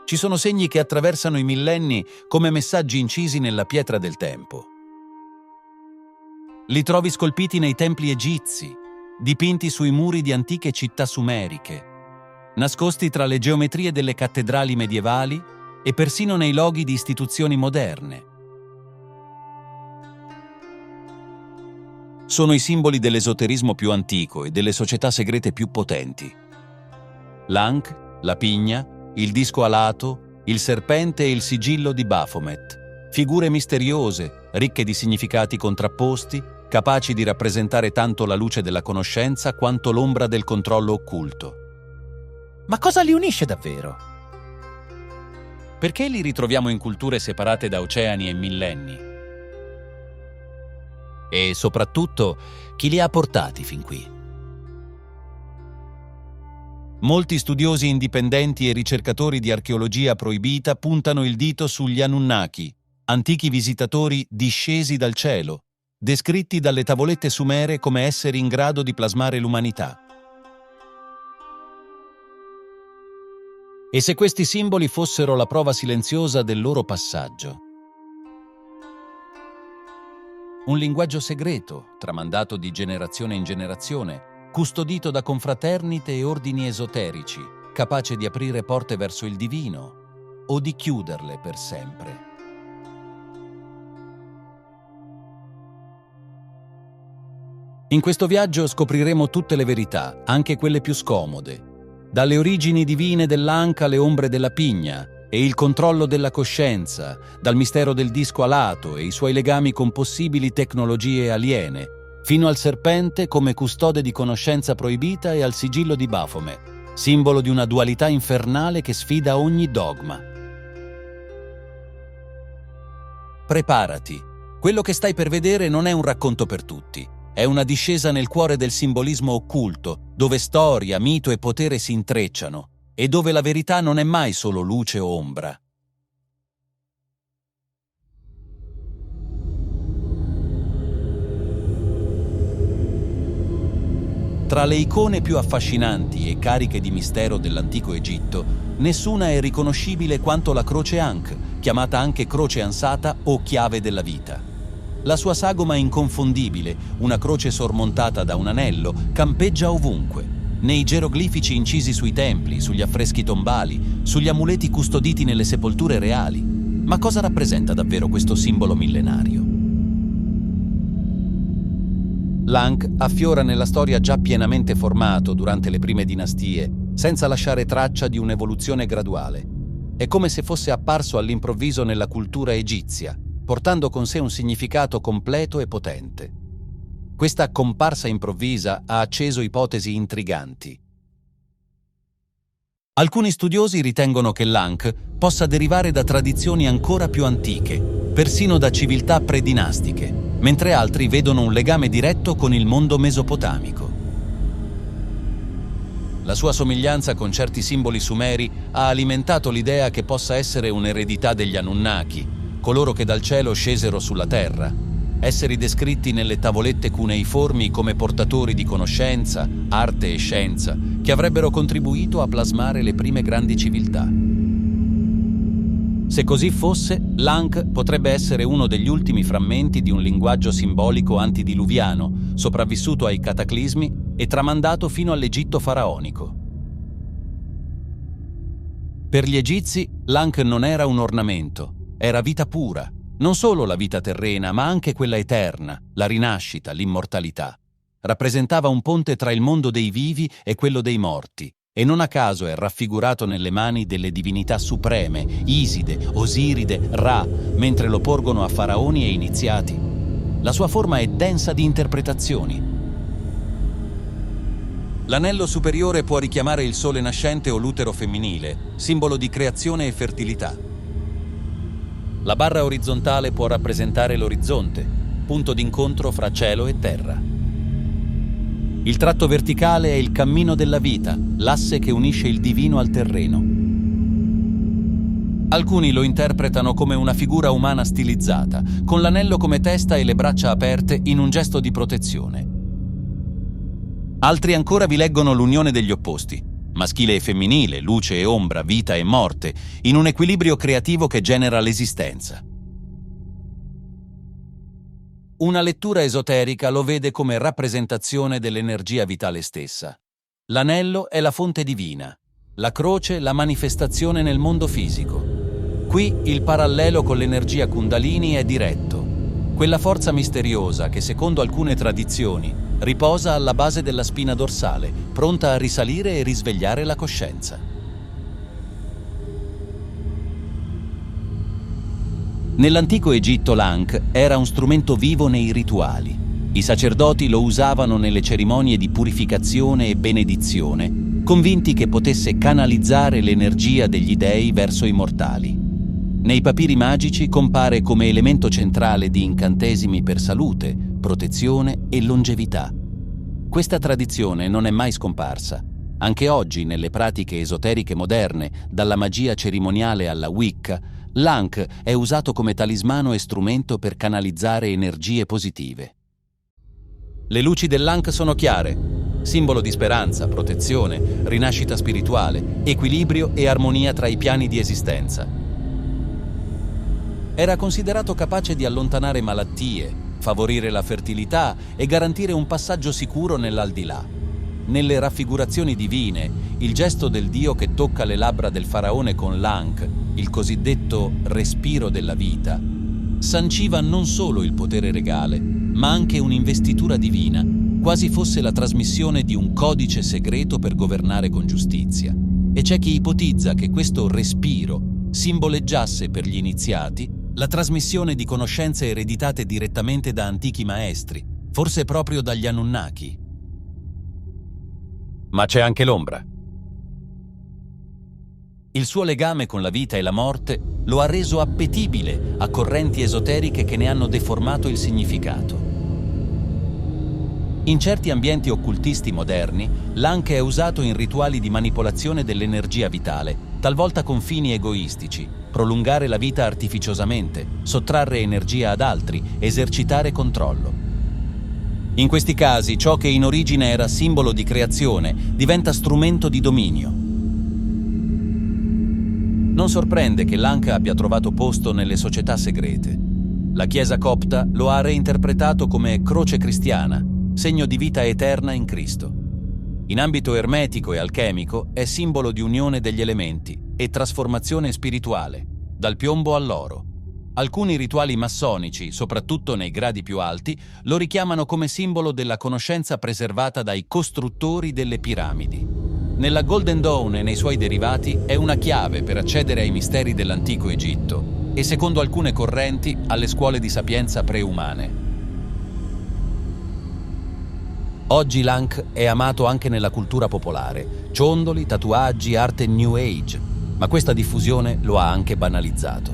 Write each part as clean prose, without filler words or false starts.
Ci sono segni che attraversano i millenni come messaggi incisi nella pietra del tempo. Li trovi scolpiti nei templi egizi, dipinti sui muri di antiche città sumeriche, nascosti tra le geometrie delle cattedrali medievali e persino nei loghi di istituzioni moderne. Sono i simboli dell'esoterismo più antico e delle società segrete più potenti. L'Ankh, la pigna, il disco alato, il serpente e il sigillo di Baphomet, figure misteriose, ricche di significati contrapposti, capaci di rappresentare tanto la luce della conoscenza quanto l'ombra del controllo occulto. Ma cosa li unisce davvero? Perché li ritroviamo in culture separate da oceani e millenni? E soprattutto, chi li ha portati fin qui? Molti studiosi indipendenti e ricercatori di archeologia proibita puntano il dito sugli Anunnaki, antichi visitatori discesi dal cielo, descritti dalle tavolette sumere come esseri in grado di plasmare l'umanità. E se questi simboli fossero la prova silenziosa del loro passaggio? Un linguaggio segreto, tramandato di generazione in generazione, custodito da confraternite e ordini esoterici, capace di aprire porte verso il divino o di chiuderle per sempre. In questo viaggio scopriremo tutte le verità, anche quelle più scomode, dalle origini divine dell'Ankh alle ombre della pigna e il controllo della coscienza, dal mistero del disco alato e i suoi legami con possibili tecnologie aliene, fino al serpente come custode di conoscenza proibita e al sigillo di Baphomet, simbolo di una dualità infernale che sfida ogni dogma. Preparati, quello che stai per vedere non è un racconto per tutti, è una discesa nel cuore del simbolismo occulto, dove storia, mito e potere si intrecciano, e dove la verità non è mai solo luce o ombra. Tra le icone più affascinanti e cariche di mistero dell'antico Egitto, nessuna è riconoscibile quanto la croce Ankh, chiamata anche croce ansata o chiave della vita. La sua sagoma inconfondibile, una croce sormontata da un anello, campeggia ovunque, nei geroglifici incisi sui templi, sugli affreschi tombali, sugli amuleti custoditi nelle sepolture reali. Ma cosa rappresenta davvero questo simbolo millenario? L'Ankh affiora nella storia già pienamente formato durante le prime dinastie, senza lasciare traccia di un'evoluzione graduale. È come se fosse apparso all'improvviso nella cultura egizia, portando con sé un significato completo e potente. Questa comparsa improvvisa ha acceso ipotesi intriganti. Alcuni studiosi ritengono che l'Ankh possa derivare da tradizioni ancora più antiche, persino da civiltà predinastiche, mentre altri vedono un legame diretto con il mondo mesopotamico. La sua somiglianza con certi simboli sumeri ha alimentato l'idea che possa essere un'eredità degli Anunnaki, coloro che dal cielo scesero sulla terra, esseri descritti nelle tavolette cuneiformi come portatori di conoscenza, arte e scienza, che avrebbero contribuito a plasmare le prime grandi civiltà. Se così fosse, l'Ankh potrebbe essere uno degli ultimi frammenti di un linguaggio simbolico antidiluviano, sopravvissuto ai cataclismi e tramandato fino all'Egitto faraonico. Per gli egizi, l'Ankh non era un ornamento, era vita pura, non solo la vita terrena, ma anche quella eterna, la rinascita, l'immortalità. Rappresentava un ponte tra il mondo dei vivi e quello dei morti, e non a caso è raffigurato nelle mani delle divinità supreme, Iside, Osiride, Ra, mentre lo porgono a faraoni e iniziati. La sua forma è densa di interpretazioni. L'anello superiore può richiamare il sole nascente o l'utero femminile, simbolo di creazione e fertilità. La barra orizzontale può rappresentare l'orizzonte, punto d'incontro fra cielo e terra. Il tratto verticale è il cammino della vita, l'asse che unisce il divino al terreno. Alcuni lo interpretano come una figura umana stilizzata, con l'anello come testa e le braccia aperte in un gesto di protezione. Altri ancora vi leggono l'unione degli opposti, maschile e femminile, luce e ombra, vita e morte, in un equilibrio creativo che genera l'esistenza. Una lettura esoterica lo vede come rappresentazione dell'energia vitale stessa. L'anello è la fonte divina, la croce la manifestazione nel mondo fisico. Qui il parallelo con l'energia Kundalini è diretto, quella forza misteriosa che, secondo alcune tradizioni, riposa alla base della spina dorsale, pronta a risalire e risvegliare la coscienza. Nell'antico Egitto l'Ankh era un strumento vivo nei rituali. I sacerdoti lo usavano nelle cerimonie di purificazione e benedizione, convinti che potesse canalizzare l'energia degli dei verso i mortali. Nei papiri magici compare come elemento centrale di incantesimi per salute, protezione e longevità. Questa tradizione non è mai scomparsa. Anche oggi, nelle pratiche esoteriche moderne, dalla magia cerimoniale alla Wicca, l'Ankh è usato come talismano e strumento per canalizzare energie positive. Le luci dell'Ankh sono chiare, simbolo di speranza, protezione, rinascita spirituale, equilibrio e armonia tra i piani di esistenza. Era considerato capace di allontanare malattie, favorire la fertilità e garantire un passaggio sicuro nell'aldilà. Nelle raffigurazioni divine, il gesto del dio che tocca le labbra del faraone con l'Ankh, il cosiddetto respiro della vita, sanciva non solo il potere regale, ma anche un'investitura divina, quasi fosse la trasmissione di un codice segreto per governare con giustizia. E c'è chi ipotizza che questo respiro simboleggiasse per gli iniziati la trasmissione di conoscenze ereditate direttamente da antichi maestri, forse proprio dagli Anunnaki. Ma c'è anche l'ombra. Il suo legame con la vita e la morte lo ha reso appetibile a correnti esoteriche che ne hanno deformato il significato. In certi ambienti occultisti moderni, l'Ankh è usato in rituali di manipolazione dell'energia vitale, talvolta con fini egoistici, prolungare la vita artificiosamente, sottrarre energia ad altri, esercitare controllo. In questi casi, ciò che in origine era simbolo di creazione diventa strumento di dominio. Non sorprende che l'Ankh abbia trovato posto nelle società segrete. La Chiesa copta lo ha reinterpretato come croce cristiana, segno di vita eterna in Cristo. In ambito ermetico e alchemico è simbolo di unione degli elementi e trasformazione spirituale, dal piombo all'oro. Alcuni rituali massonici, soprattutto nei gradi più alti, lo richiamano come simbolo della conoscenza preservata dai costruttori delle piramidi. Nella Golden Dawn e nei suoi derivati è una chiave per accedere ai misteri dell'antico Egitto e, secondo alcune correnti, alle scuole di sapienza preumane. Oggi l'Ankh è amato anche nella cultura popolare, ciondoli, tatuaggi, arte New Age, ma questa diffusione lo ha anche banalizzato.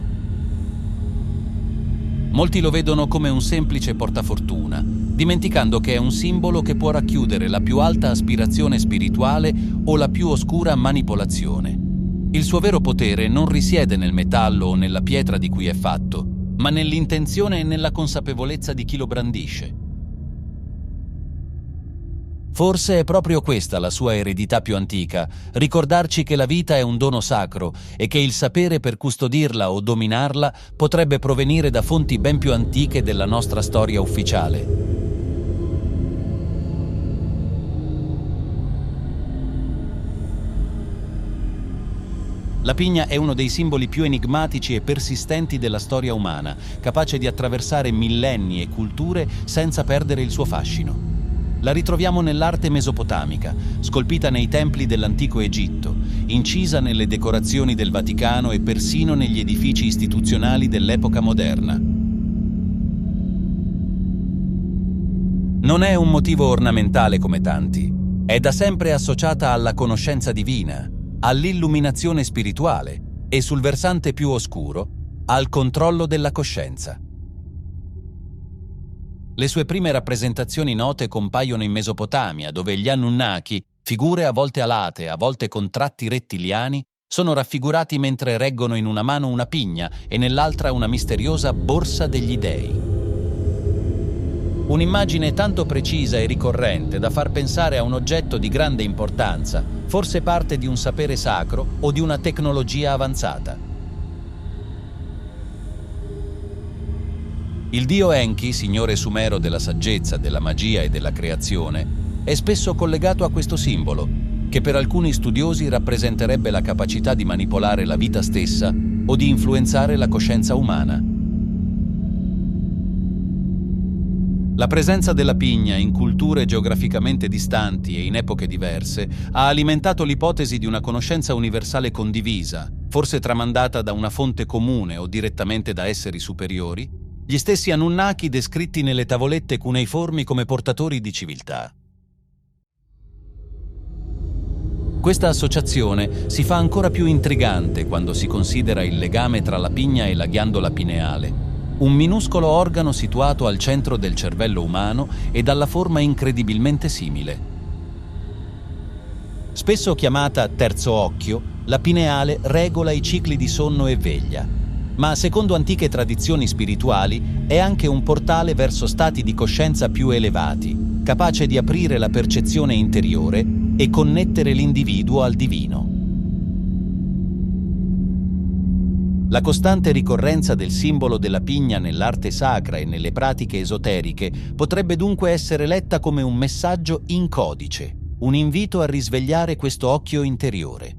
Molti lo vedono come un semplice portafortuna, dimenticando che è un simbolo che può racchiudere la più alta aspirazione spirituale o la più oscura manipolazione. Il suo vero potere non risiede nel metallo o nella pietra di cui è fatto, ma nell'intenzione e nella consapevolezza di chi lo brandisce. Forse è proprio questa la sua eredità più antica, ricordarci che la vita è un dono sacro e che il sapere per custodirla o dominarla potrebbe provenire da fonti ben più antiche della nostra storia ufficiale. La pigna è uno dei simboli più enigmatici e persistenti della storia umana, capace di attraversare millenni e culture senza perdere il suo fascino. La ritroviamo nell'arte mesopotamica, scolpita nei templi dell'antico Egitto, incisa nelle decorazioni del Vaticano e persino negli edifici istituzionali dell'epoca moderna. Non è un motivo ornamentale come tanti, è da sempre associata alla conoscenza divina, all'illuminazione spirituale e, sul versante più oscuro, al controllo della coscienza. Le sue prime rappresentazioni note compaiono in Mesopotamia, dove gli Anunnaki, figure a volte alate, a volte con tratti rettiliani, sono raffigurati mentre reggono in una mano una pigna e nell'altra una misteriosa borsa degli dei. Un'immagine tanto precisa e ricorrente da far pensare a un oggetto di grande importanza, forse parte di un sapere sacro o di una tecnologia avanzata. Il dio Enki, signore sumero della saggezza, della magia e della creazione, è spesso collegato a questo simbolo, che per alcuni studiosi rappresenterebbe la capacità di manipolare la vita stessa o di influenzare la coscienza umana. La presenza della pigna in culture geograficamente distanti e in epoche diverse ha alimentato l'ipotesi di una conoscenza universale condivisa, forse tramandata da una fonte comune o direttamente da esseri superiori, gli stessi Anunnaki descritti nelle tavolette cuneiformi come portatori di civiltà. Questa associazione si fa ancora più intrigante quando si considera il legame tra la pigna e la ghiandola pineale, un minuscolo organo situato al centro del cervello umano e dalla forma incredibilmente simile. Spesso chiamata terzo occhio, la pineale regola i cicli di sonno e veglia, ma secondo antiche tradizioni spirituali è anche un portale verso stati di coscienza più elevati, capace di aprire la percezione interiore e connettere l'individuo al divino. La costante ricorrenza del simbolo della pigna nell'arte sacra e nelle pratiche esoteriche potrebbe dunque essere letta come un messaggio in codice, un invito a risvegliare questo occhio interiore.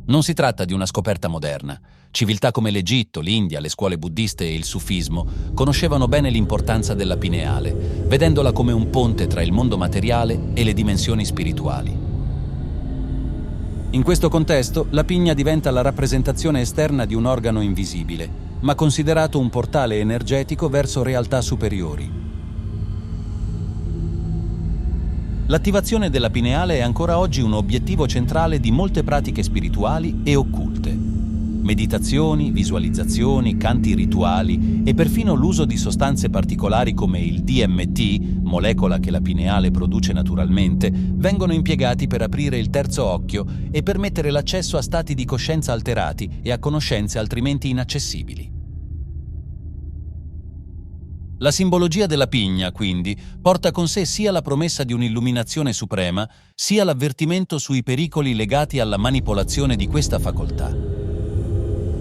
Non si tratta di una scoperta moderna. Civiltà come l'Egitto, l'India, le scuole buddiste e il sufismo conoscevano bene l'importanza della pineale, vedendola come un ponte tra il mondo materiale e le dimensioni spirituali. In questo contesto, la pigna diventa la rappresentazione esterna di un organo invisibile, ma considerato un portale energetico verso realtà superiori. L'attivazione della pineale è ancora oggi un obiettivo centrale di molte pratiche spirituali e occulte. Meditazioni, visualizzazioni, canti rituali e perfino l'uso di sostanze particolari come il DMT, molecola che la pineale produce naturalmente, vengono impiegati per aprire il terzo occhio e permettere l'accesso a stati di coscienza alterati e a conoscenze altrimenti inaccessibili. La simbologia della pigna, quindi, porta con sé sia la promessa di un'illuminazione suprema, sia l'avvertimento sui pericoli legati alla manipolazione di questa facoltà.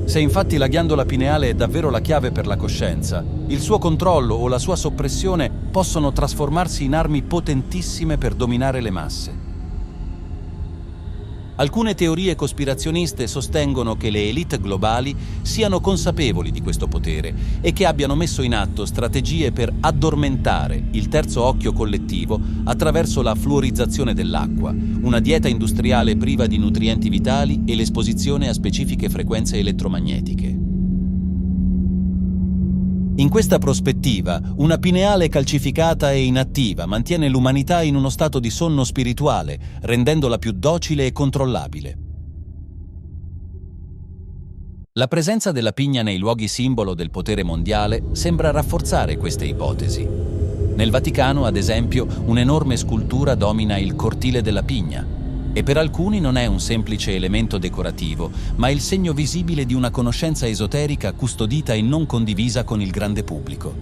Se infatti la ghiandola pineale è davvero la chiave per la coscienza, il suo controllo o la sua soppressione possono trasformarsi in armi potentissime per dominare le masse. Alcune teorie cospirazioniste sostengono che le elite globali siano consapevoli di questo potere e che abbiano messo in atto strategie per addormentare il terzo occhio collettivo attraverso la fluorizzazione dell'acqua, una dieta industriale priva di nutrienti vitali e l'esposizione a specifiche frequenze elettromagnetiche. In questa prospettiva, una pineale calcificata e inattiva mantiene l'umanità in uno stato di sonno spirituale, rendendola più docile e controllabile. La presenza della pigna nei luoghi simbolo del potere mondiale sembra rafforzare queste ipotesi. Nel Vaticano, ad esempio, un'enorme scultura domina il cortile della pigna, e per alcuni non è un semplice elemento decorativo, ma il segno visibile di una conoscenza esoterica custodita e non condivisa con il grande pubblico.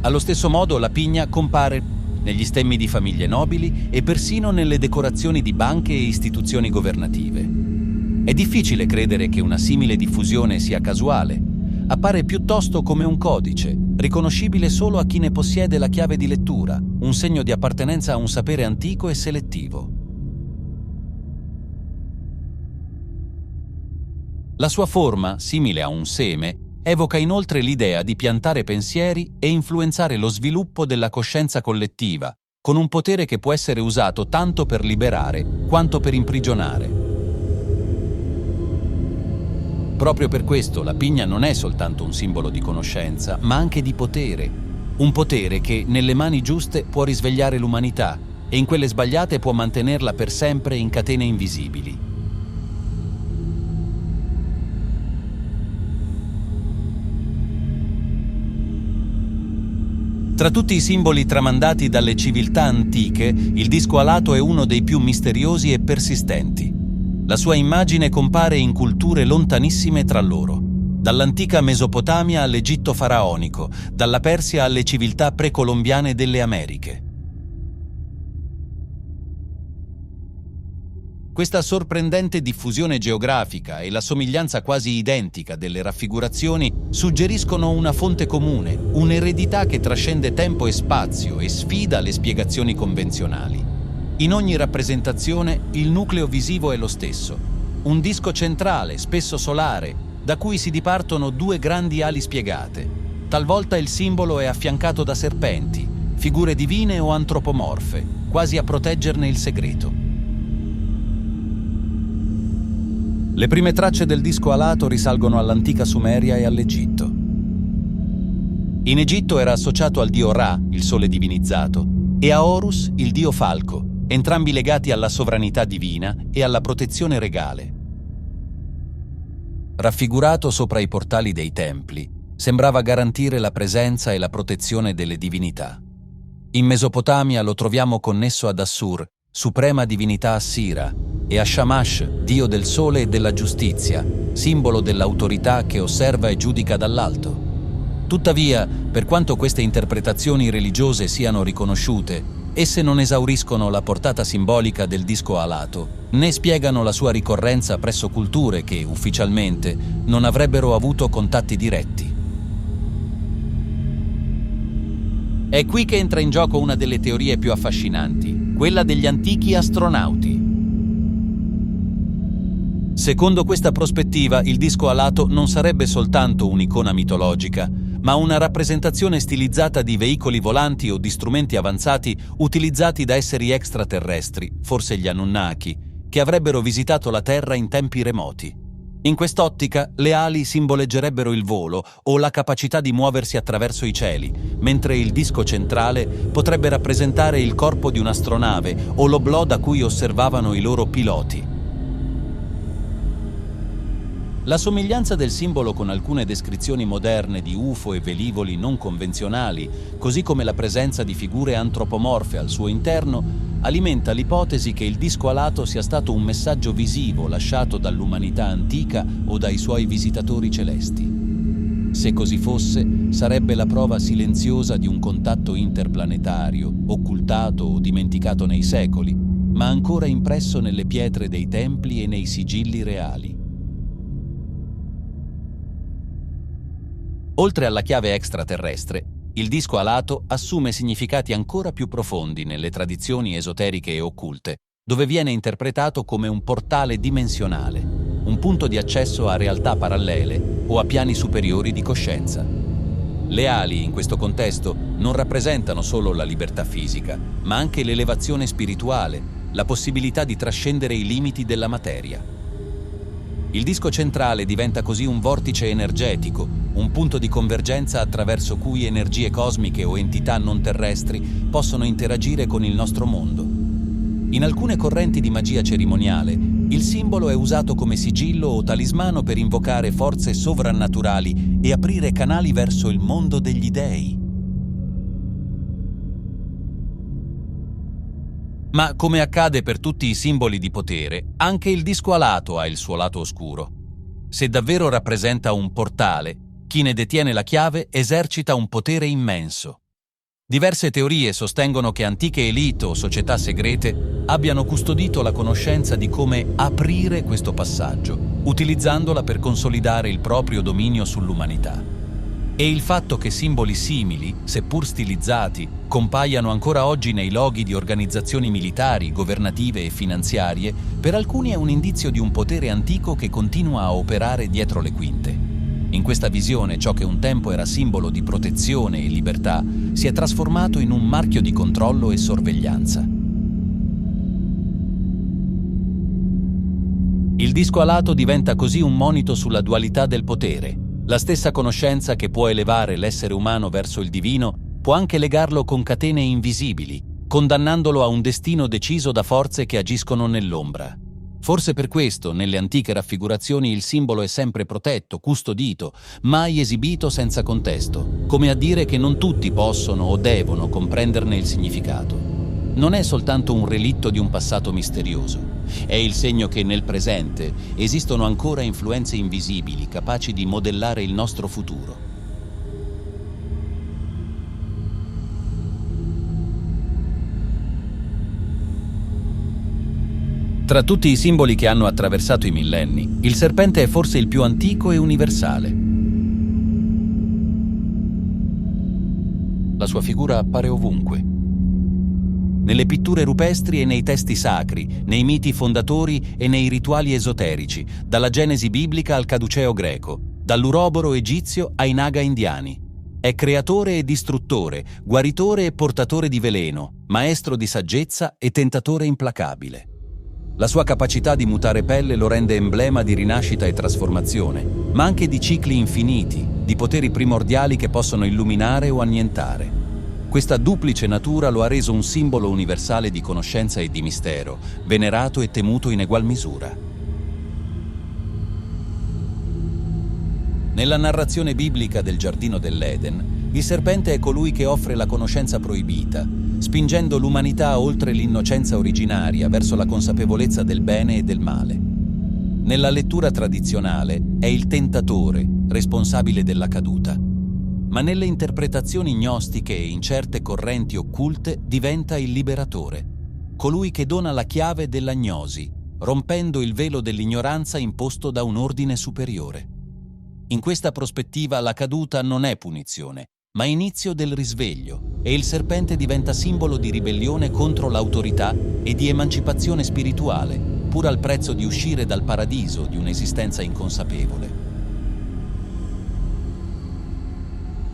Allo stesso modo, la pigna compare negli stemmi di famiglie nobili e persino nelle decorazioni di banche e istituzioni governative. È difficile credere che una simile diffusione sia casuale. Appare piuttosto come un codice, riconoscibile solo a chi ne possiede la chiave di lettura, un segno di appartenenza a un sapere antico e selettivo. La sua forma, simile a un seme, evoca inoltre l'idea di piantare pensieri e influenzare lo sviluppo della coscienza collettiva, con un potere che può essere usato tanto per liberare quanto per imprigionare. Proprio per questo la pigna non è soltanto un simbolo di conoscenza, ma anche di potere. Un potere che, nelle mani giuste, può risvegliare l'umanità e in quelle sbagliate può mantenerla per sempre in catene invisibili. Tra tutti i simboli tramandati dalle civiltà antiche, il disco alato è uno dei più misteriosi e persistenti. La sua immagine compare in culture lontanissime tra loro. dall'antica Mesopotamia all'Egitto faraonico, dalla Persia alle civiltà precolombiane delle Americhe. Questa sorprendente diffusione geografica e la somiglianza quasi identica delle raffigurazioni suggeriscono una fonte comune, un'eredità che trascende tempo e spazio e sfida le spiegazioni convenzionali. In ogni rappresentazione il nucleo visivo è lo stesso, un disco centrale, spesso solare, da cui si dipartono due grandi ali spiegate. Talvolta il simbolo è affiancato da serpenti, figure divine o antropomorfe, quasi a proteggerne il segreto. Le prime tracce del disco alato risalgono all'antica Sumeria e all'Egitto. In Egitto era associato al dio Ra, il sole divinizzato, e a Horus, il dio falco, entrambi legati alla sovranità divina e alla protezione regale. Raffigurato sopra i portali dei templi, sembrava garantire la presenza e la protezione delle divinità. In Mesopotamia lo troviamo connesso ad Assur, suprema divinità assira, e a Shamash, dio del sole e della giustizia, simbolo dell'autorità che osserva e giudica dall'alto. Tuttavia, per quanto queste interpretazioni religiose siano riconosciute, esse non esauriscono la portata simbolica del disco alato, né spiegano la sua ricorrenza presso culture che, ufficialmente, non avrebbero avuto contatti diretti. È qui che entra in gioco una delle teorie più affascinanti, quella degli antichi astronauti. Secondo questa prospettiva, il disco alato non sarebbe soltanto un'icona mitologica, ma una rappresentazione stilizzata di veicoli volanti o di strumenti avanzati utilizzati da esseri extraterrestri, forse gli Anunnaki, che avrebbero visitato la Terra in tempi remoti. In quest'ottica, le ali simboleggerebbero il volo o la capacità di muoversi attraverso i cieli, mentre il disco centrale potrebbe rappresentare il corpo di un'astronave o l'oblò da cui osservavano i loro piloti. La somiglianza del simbolo con alcune descrizioni moderne di UFO e velivoli non convenzionali, così come la presenza di figure antropomorfe al suo interno, alimenta l'ipotesi che il disco alato sia stato un messaggio visivo lasciato dall'umanità antica o dai suoi visitatori celesti. Se così fosse, sarebbe la prova silenziosa di un contatto interplanetario, occultato o dimenticato nei secoli, ma ancora impresso nelle pietre dei templi e nei sigilli reali. Oltre alla chiave extraterrestre, il disco alato assume significati ancora più profondi nelle tradizioni esoteriche e occulte, dove viene interpretato come un portale dimensionale, un punto di accesso a realtà parallele o a piani superiori di coscienza. Le ali, in questo contesto, non rappresentano solo la libertà fisica, ma anche l'elevazione spirituale, la possibilità di trascendere i limiti della materia. Il disco centrale diventa così un vortice energetico, un punto di convergenza attraverso cui energie cosmiche o entità non terrestri possono interagire con il nostro mondo. In alcune correnti di magia cerimoniale, il simbolo è usato come sigillo o talismano per invocare forze sovrannaturali e aprire canali verso il mondo degli dei. Ma come accade per tutti i simboli di potere, anche il disco alato ha il suo lato oscuro. Se davvero rappresenta un portale, chi ne detiene la chiave esercita un potere immenso. Diverse teorie sostengono che antiche elite o società segrete abbiano custodito la conoscenza di come aprire questo passaggio, utilizzandola per consolidare il proprio dominio sull'umanità. E il fatto che simboli simili, seppur stilizzati, compaiano ancora oggi nei loghi di organizzazioni militari, governative e finanziarie, per alcuni è un indizio di un potere antico che continua a operare dietro le quinte. In questa visione, ciò che un tempo era simbolo di protezione e libertà si è trasformato in un marchio di controllo e sorveglianza. Il disco alato diventa così un monito sulla dualità del potere. La stessa conoscenza che può elevare l'essere umano verso il divino può anche legarlo con catene invisibili, condannandolo a un destino deciso da forze che agiscono nell'ombra. Forse per questo, nelle antiche raffigurazioni il simbolo è sempre protetto, custodito, mai esibito senza contesto, come a dire che non tutti possono o devono comprenderne il significato. Non è soltanto un relitto di un passato misterioso. È il segno che nel presente esistono ancora influenze invisibili capaci di modellare il nostro futuro. Tra tutti i simboli che hanno attraversato i millenni, il serpente è forse il più antico e universale. La sua figura appare ovunque. Nelle pitture rupestri e nei testi sacri, nei miti fondatori e nei rituali esoterici, dalla Genesi biblica al caduceo greco, dall'uroboro egizio ai naga indiani. È creatore e distruttore, guaritore e portatore di veleno, maestro di saggezza e tentatore implacabile. La sua capacità di mutare pelle lo rende emblema di rinascita e trasformazione, ma anche di cicli infiniti, di poteri primordiali che possono illuminare o annientare. Questa duplice natura lo ha reso un simbolo universale di conoscenza e di mistero, venerato e temuto in egual misura. Nella narrazione biblica del Giardino dell'Eden, il serpente è colui che offre la conoscenza proibita, spingendo l'umanità oltre l'innocenza originaria verso la consapevolezza del bene e del male. Nella lettura tradizionale è il tentatore, responsabile della caduta, ma nelle interpretazioni gnostiche e in certe correnti occulte diventa il liberatore, colui che dona la chiave della gnosi, rompendo il velo dell'ignoranza imposto da un ordine superiore. In questa prospettiva la caduta non è punizione, ma inizio del risveglio, e il serpente diventa simbolo di ribellione contro l'autorità e di emancipazione spirituale, pur al prezzo di uscire dal paradiso di un'esistenza inconsapevole.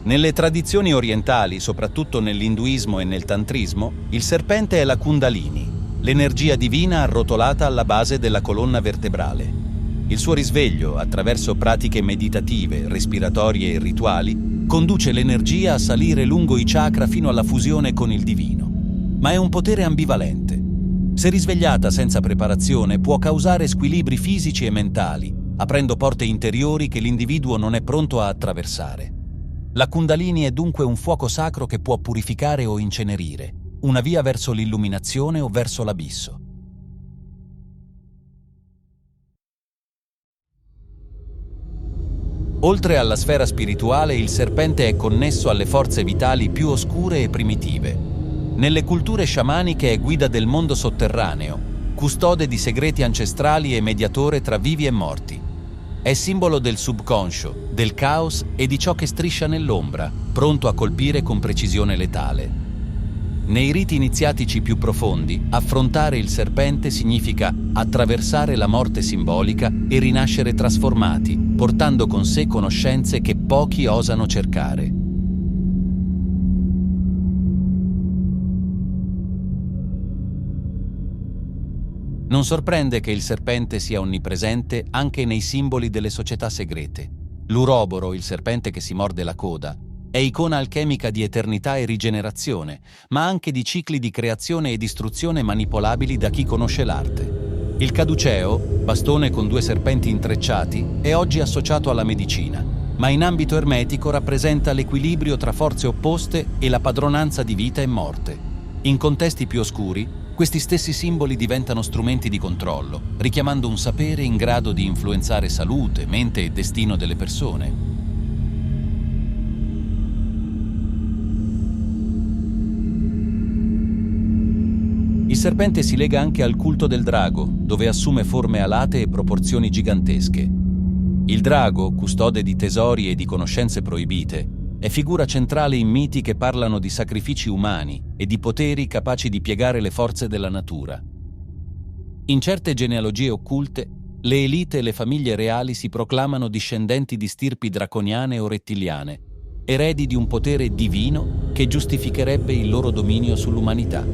Nelle tradizioni orientali, soprattutto nell'induismo e nel tantrismo, il serpente è la Kundalini, l'energia divina arrotolata alla base della colonna vertebrale. Il suo risveglio, attraverso pratiche meditative, respiratorie e rituali, conduce l'energia a salire lungo i chakra fino alla fusione con il divino. Ma è un potere ambivalente. Se risvegliata senza preparazione, può causare squilibri fisici e mentali, aprendo porte interiori che l'individuo non è pronto a attraversare. La Kundalini è dunque un fuoco sacro che può purificare o incenerire, una via verso l'illuminazione o verso l'abisso. Oltre alla sfera spirituale, il serpente è connesso alle forze vitali più oscure e primitive. Nelle culture sciamaniche è guida del mondo sotterraneo, custode di segreti ancestrali e mediatore tra vivi e morti. È simbolo del subconscio, del caos e di ciò che striscia nell'ombra, pronto a colpire con precisione letale. Nei riti iniziatici più profondi, affrontare il serpente significa attraversare la morte simbolica e rinascere trasformati, portando con sé conoscenze che pochi osano cercare. Non sorprende che il serpente sia onnipresente anche nei simboli delle società segrete. L'uroboro, il serpente che si morde la coda, è icona alchemica di eternità e rigenerazione, ma anche di cicli di creazione e distruzione manipolabili da chi conosce l'arte. Il caduceo, bastone con due serpenti intrecciati, è oggi associato alla medicina, ma in ambito ermetico rappresenta l'equilibrio tra forze opposte e la padronanza di vita e morte. In contesti più oscuri, questi stessi simboli diventano strumenti di controllo, richiamando un sapere in grado di influenzare salute, mente e destino delle persone. Il serpente si lega anche al culto del drago, dove assume forme alate e proporzioni gigantesche. Il drago, custode di tesori e di conoscenze proibite, è figura centrale in miti che parlano di sacrifici umani e di poteri capaci di piegare le forze della natura. In certe genealogie occulte, le elite e le famiglie reali si proclamano discendenti di stirpi draconiane o rettiliane, eredi di un potere divino che giustificherebbe il loro dominio sull'umanità.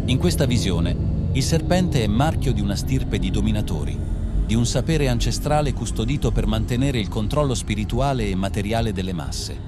In questa visione, il serpente è marchio di una stirpe di dominatori, di un sapere ancestrale custodito per mantenere il controllo spirituale e materiale delle masse.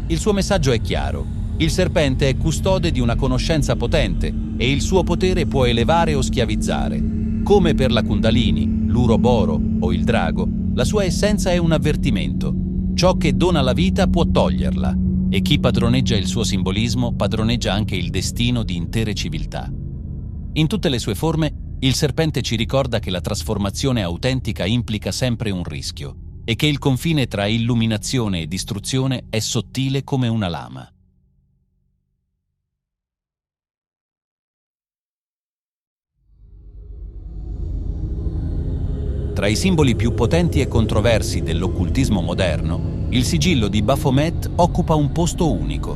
Il suo messaggio è chiaro. Il serpente è custode di una conoscenza potente e il suo potere può elevare o schiavizzare. Come per la Kundalini, l'uroboro o il drago, la sua essenza è un avvertimento. Ciò che dona la vita può toglierla, e chi padroneggia il suo simbolismo padroneggia anche il destino di intere civiltà. In tutte le sue forme, il serpente ci ricorda che la trasformazione autentica implica sempre un rischio e che il confine tra illuminazione e distruzione è sottile come una lama. Tra i simboli più potenti e controversi dell'occultismo moderno, il sigillo di Baphomet occupa un posto unico.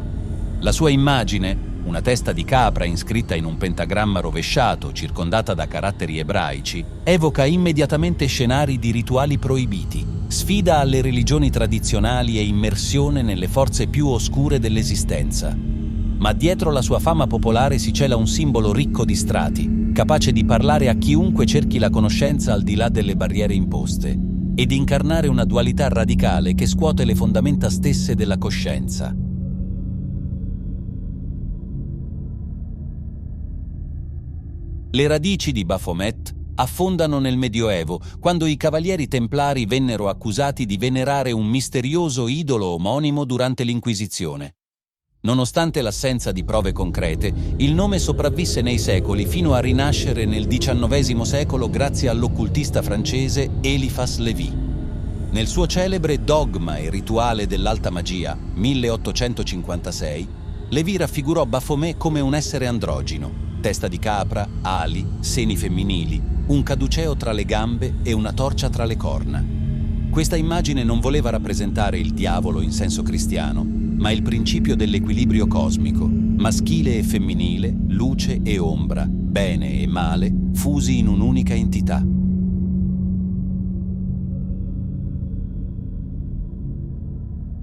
La sua immagine, una testa di capra inscritta in un pentagramma rovesciato circondata da caratteri ebraici, evoca immediatamente scenari di rituali proibiti, sfida alle religioni tradizionali e immersione nelle forze più oscure dell'esistenza. Ma dietro la sua fama popolare si cela un simbolo ricco di strati, capace di parlare a chiunque cerchi la conoscenza al di là delle barriere imposte, e di incarnare una dualità radicale che scuote le fondamenta stesse della coscienza. Le radici di Baphomet affondano nel Medioevo, quando i cavalieri templari vennero accusati di venerare un misterioso idolo omonimo durante l'Inquisizione. Nonostante l'assenza di prove concrete, il nome sopravvisse nei secoli fino a rinascere nel XIX secolo grazie all'occultista francese Eliphas Lévy. Nel suo celebre Dogma e rituale dell'alta magia, 1856, Lévy raffigurò Baphomet come un essere androgino, testa di capra, ali, seni femminili, un caduceo tra le gambe e una torcia tra le corna. Questa immagine non voleva rappresentare il diavolo in senso cristiano, ma il principio dell'equilibrio cosmico, maschile e femminile, luce e ombra, bene e male, fusi in un'unica entità.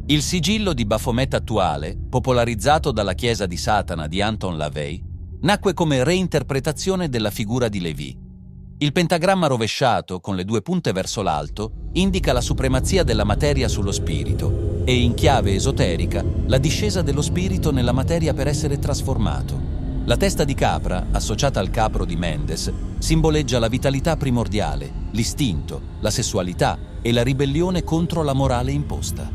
Il sigillo di Baphomet attuale, popolarizzato dalla Chiesa di Satana di Anton LaVey, nacque come reinterpretazione della figura di Lévy. Il pentagramma rovesciato, con le due punte verso l'alto, indica la supremazia della materia sullo spirito e, in chiave esoterica, la discesa dello spirito nella materia per essere trasformato. La testa di capra, associata al capro di Mendes, simboleggia la vitalità primordiale, l'istinto, la sessualità e la ribellione contro la morale imposta.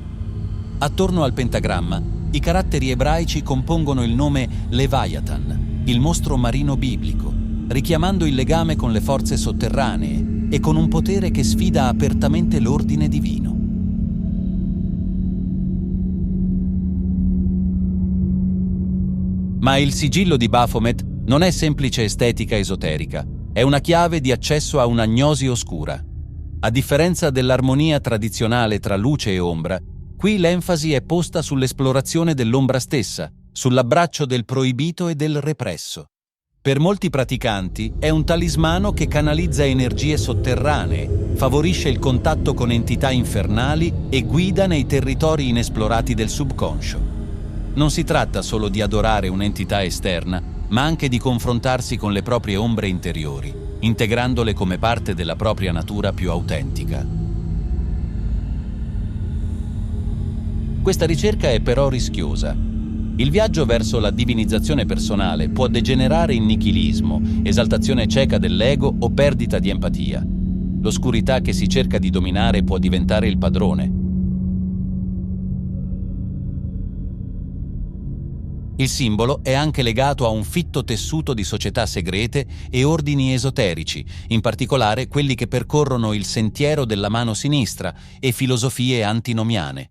Attorno al pentagramma, i caratteri ebraici compongono il nome Leviathan, il mostro marino biblico, richiamando il legame con le forze sotterranee e con un potere che sfida apertamente l'ordine divino. Ma il sigillo di Baphomet non è semplice estetica esoterica, è una chiave di accesso a un'agnosi oscura. A differenza dell'armonia tradizionale tra luce e ombra, qui l'enfasi è posta sull'esplorazione dell'ombra stessa, sull'abbraccio del proibito e del represso. Per molti praticanti è un talismano che canalizza energie sotterranee, favorisce il contatto con entità infernali e guida nei territori inesplorati del subconscio. Non si tratta solo di adorare un'entità esterna, ma anche di confrontarsi con le proprie ombre interiori, integrandole come parte della propria natura più autentica. Questa ricerca è però rischiosa. Il viaggio verso la divinizzazione personale può degenerare in nichilismo, esaltazione cieca dell'ego o perdita di empatia. L'oscurità che si cerca di dominare può diventare il padrone. Il simbolo è anche legato a un fitto tessuto di società segrete e ordini esoterici, in particolare quelli che percorrono il sentiero della mano sinistra e filosofie antinomiane.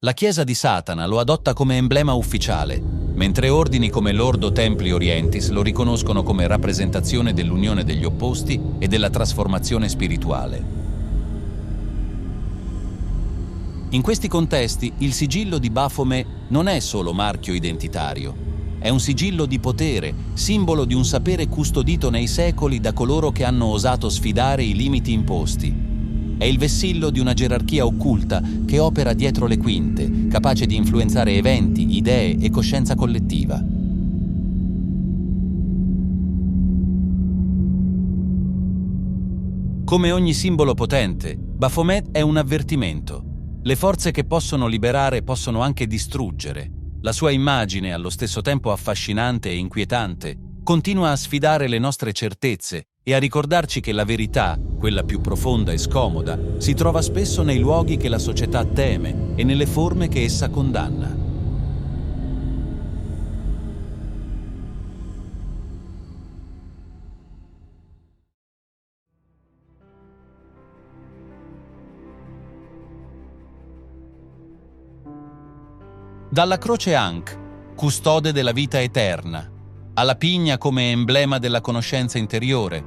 La Chiesa di Satana lo adotta come emblema ufficiale, mentre ordini come l'Ordo Templi Orientis lo riconoscono come rappresentazione dell'unione degli opposti e della trasformazione spirituale. In questi contesti, il sigillo di Baphomet non è solo marchio identitario. È un sigillo di potere, simbolo di un sapere custodito nei secoli da coloro che hanno osato sfidare i limiti imposti. È il vessillo di una gerarchia occulta che opera dietro le quinte, capace di influenzare eventi, idee e coscienza collettiva. Come ogni simbolo potente, Baphomet è un avvertimento. Le forze che possono liberare possono anche distruggere. La sua immagine, allo stesso tempo affascinante e inquietante, continua a sfidare le nostre certezze e a ricordarci che la verità, quella più profonda e scomoda, si trova spesso nei luoghi che la società teme e nelle forme che essa condanna. Dalla croce Ankh, custode della vita eterna, alla pigna come emblema della conoscenza interiore,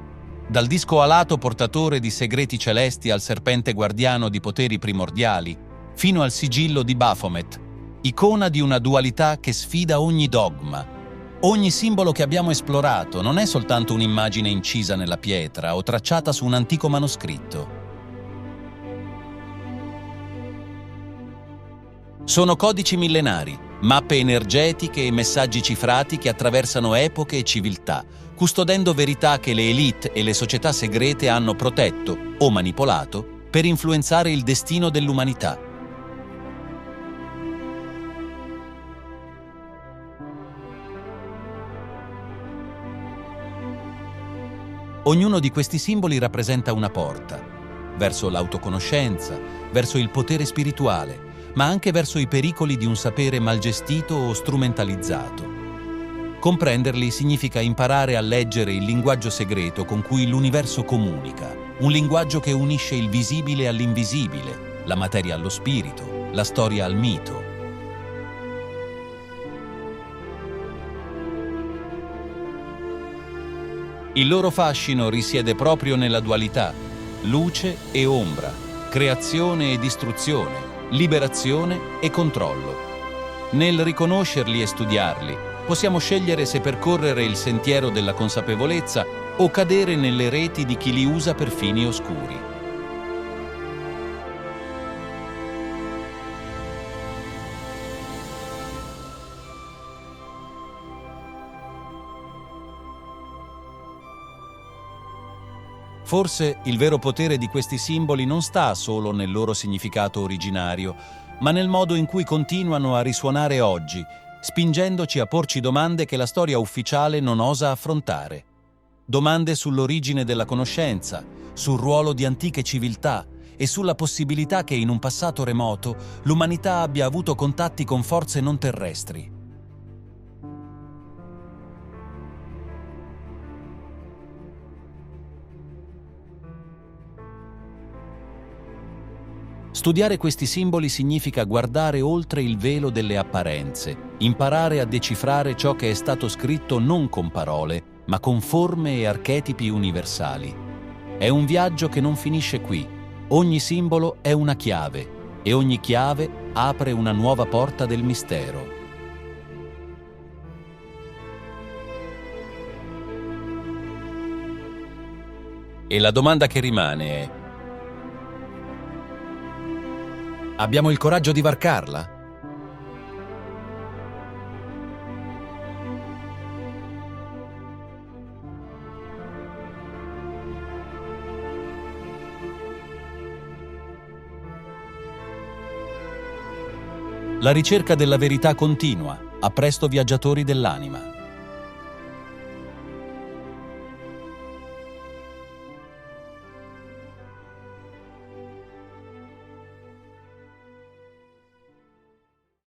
dal disco alato portatore di segreti celesti al serpente guardiano di poteri primordiali, fino al sigillo di Baphomet, icona di una dualità che sfida ogni dogma. Ogni simbolo che abbiamo esplorato non è soltanto un'immagine incisa nella pietra o tracciata su un antico manoscritto. Sono codici millenari, mappe energetiche e messaggi cifrati che attraversano epoche e civiltà, custodendo verità che le elite e le società segrete hanno protetto o manipolato per influenzare il destino dell'umanità. Ognuno di questi simboli rappresenta una porta, verso l'autoconoscenza, verso il potere spirituale, ma anche verso i pericoli di un sapere malgestito o strumentalizzato. Comprenderli significa imparare a leggere il linguaggio segreto con cui l'universo comunica, un linguaggio che unisce il visibile all'invisibile, la materia allo spirito, la storia al mito. Il loro fascino risiede proprio nella dualità, luce e ombra, creazione e distruzione, liberazione e controllo. Nel riconoscerli e studiarli, possiamo scegliere se percorrere il sentiero della consapevolezza o cadere nelle reti di chi li usa per fini oscuri. Forse il vero potere di questi simboli non sta solo nel loro significato originario, ma nel modo in cui continuano a risuonare oggi, spingendoci a porci domande che la storia ufficiale non osa affrontare. Domande sull'origine della conoscenza, sul ruolo di antiche civiltà e sulla possibilità che in un passato remoto l'umanità abbia avuto contatti con forze non terrestri. Studiare questi simboli significa guardare oltre il velo delle apparenze, imparare a decifrare ciò che è stato scritto non con parole, ma con forme e archetipi universali. È un viaggio che non finisce qui. Ogni simbolo è una chiave e ogni chiave apre una nuova porta del mistero. E la domanda che rimane è: abbiamo il coraggio di varcarla? La ricerca della verità continua. A presto, viaggiatori dell'anima.